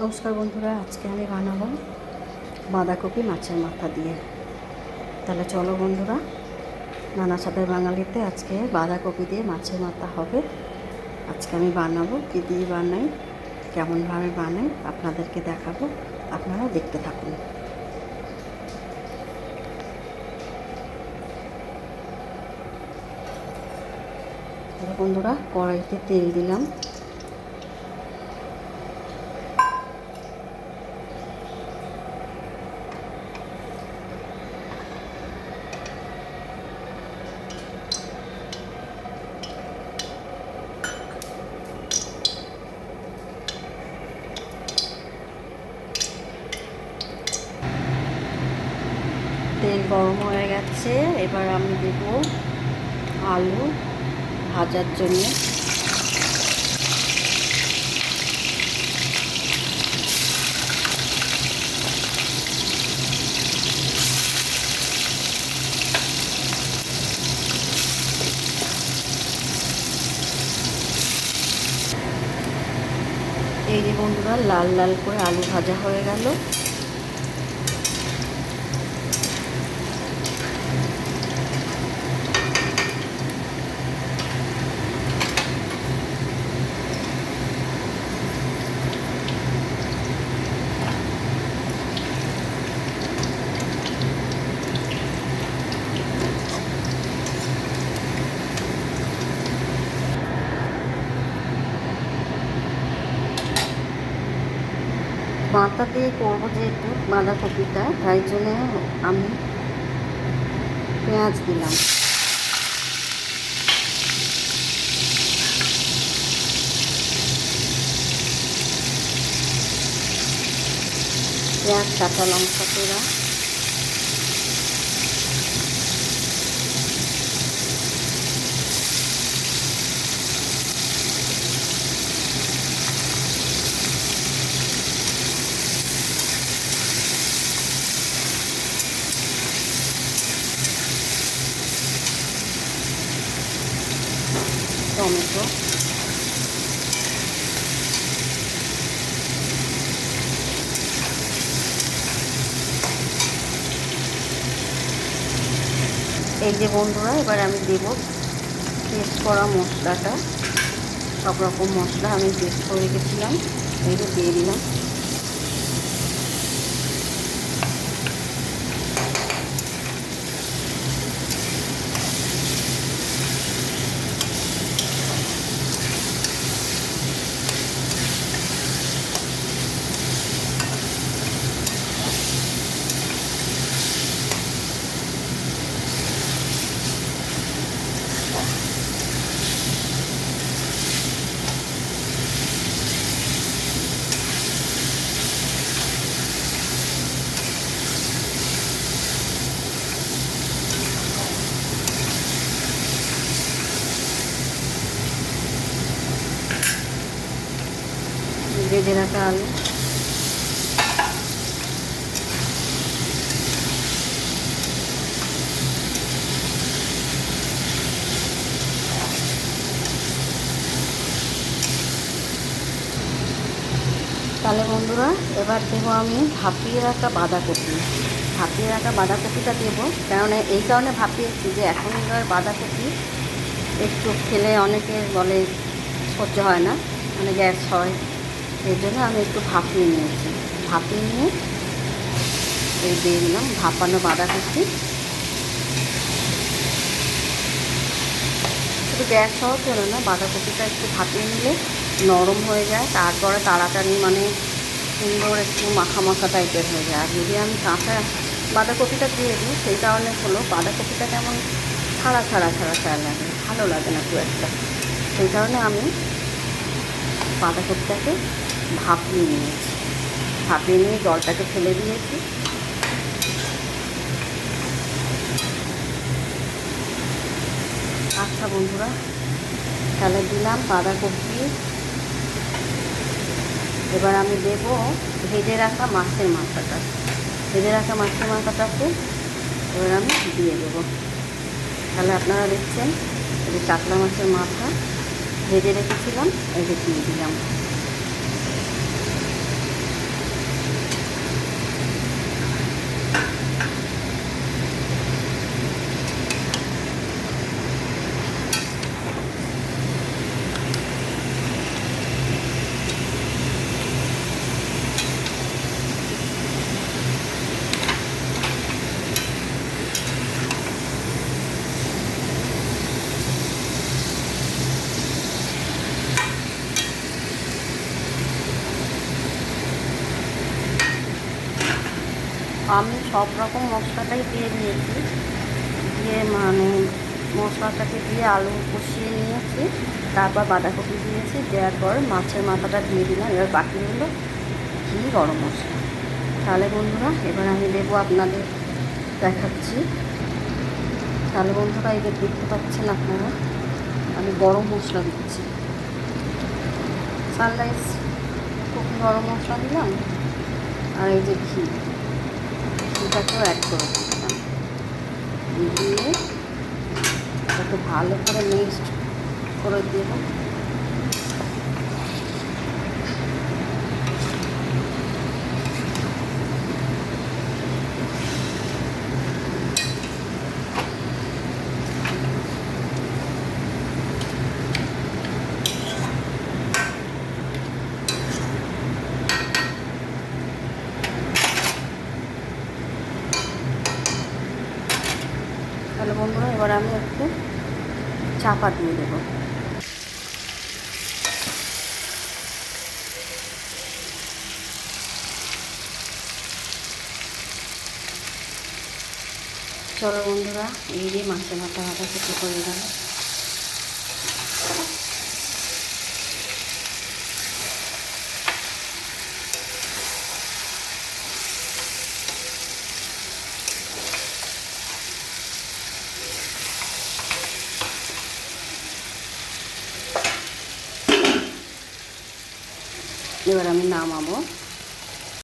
নমস্কার বন্ধুরা, আজকে আমি বানাবো বাঁধাকপি মাছের মাথা দিয়ে। তাহলে চলো বন্ধুরা, নানা স্বাদের বাঙালিতে আজকে বাঁধাকপি দিয়ে মাছের মাথা হবে। আজকে আমি বানাবো, কী দিয়ে বানাই, কেমনভাবে বানাই আপনাদেরকে দেখাবো, আপনারা দেখতে থাকুন। বন্ধুরা, কড়াইতে তেল দিলাম। তেল গরম হয়ে গেছে, এবার আমি দেব আলু ভাজার জন্য। এই যে বন্ধুরা, লাল লাল করে আলু ভাজা হয়ে গেল। মাথা দিয়ে করবো যেহেতু বাঁধাকপিটা, তাই জন্য আমি পেঁয়াজ দিলাম। পেঁয়াজ, কাঁচা লঙ্কা পেড়া, টমেটো, এই যে বন্ধুরা, এবার আমি দেব পেস্ট করা মশলাটা। সব রকম মশলা আমি পেস্ট করে রেখেছিলাম, এইটা দিয়ে দিলাম। ভেজে রাখা আলু, তাহলে বন্ধুরা এবার দেবো আমি ভাপিয়ে রাখা বাঁধাকপি। ভাপিয়ে রাখা বাঁধাকপিটা দেবো, কেননা এই কারণে ভাপিয়েছি যে এখনকার বাঁধাকপি একটু খেলে অনেকে বলে সহ্য হয় না, মানে গ্যাস হয়, এই জন্য আমি একটু ভাপিয়ে নিয়েছি। ভাপিয়ে নিয়ে এই দিয়ে দিলাম ভাপানো বাঁধাকপি। শুধু গ্যাস হওয়ার জন্য না, বাঁধাকপিটা একটু ভাপিয়ে নিলে নরম হয়ে যায়, তারপরে তাড়াতাড়ি মানে সুন্দর একটু মাখা মাখা টাইপের হয়ে যায়। আর যদি আমি কাঁচা বাঁধাকপিটা দিয়ে দিই, সেই কারণে হলো বাঁধাকপিটা কেমন ছাড়া ছাড়া ছাড়া ছাড়া লাগে, ভালো লাগে না খুব একটা। সেই কারণে আমি বাঁধাকপিটাকে ভাপিয়ে নিয়েছি। ভাপিয়ে নিয়ে জলটাকে ফেলে দিয়েছি। আচ্ছা বন্ধুরা, তাহলে দিলাম বাঁধাকপি। এবার আমি দেব ভেজে রাখা মাছের মাথাটা। ভেজে রাখা মাছের মাথাটাকে এবার আমি দিয়ে দেবো। তাহলে আপনারা দেখছেন, এই যে কাতলা মাছের মাথা ভেজে রেখেছিলাম, এই যে দিয়ে দিলাম। আমি সব রকম মশলাটাই দিয়ে দিয়েছি, দিয়ে মানে মশলাটাকে দিয়ে আলু কষিয়ে নিয়েছি, তারপর বাঁধাকপি দিয়েছি, দেওয়ার পর মাছের মাথাটা দিয়ে দিলাম। এবার বাকি হলো ঘি, গরম মশলা। তাহলে বন্ধুরা এবার আমি দেবো, আপনাদের দেখাচ্ছি। তাহলে বন্ধুরা এই যে দেখতে পাচ্ছেন আপনারা, আমি গরম মশলা দিচ্ছি। সানরাইজ কুকি গরম মশলা দিলাম, আর এই যে ঘিটাকেও অ্যাড করে দিলাম, দিয়ে একটু ভালো করে মিক্সড করে দেব। তাহলে বন্ধুরা এবার আমি একটু চাপা দিয়ে দেবো। চলো বন্ধুরা, এই যে মাছের মাথা কিছু করে গেল। এবার আমি নামাবো।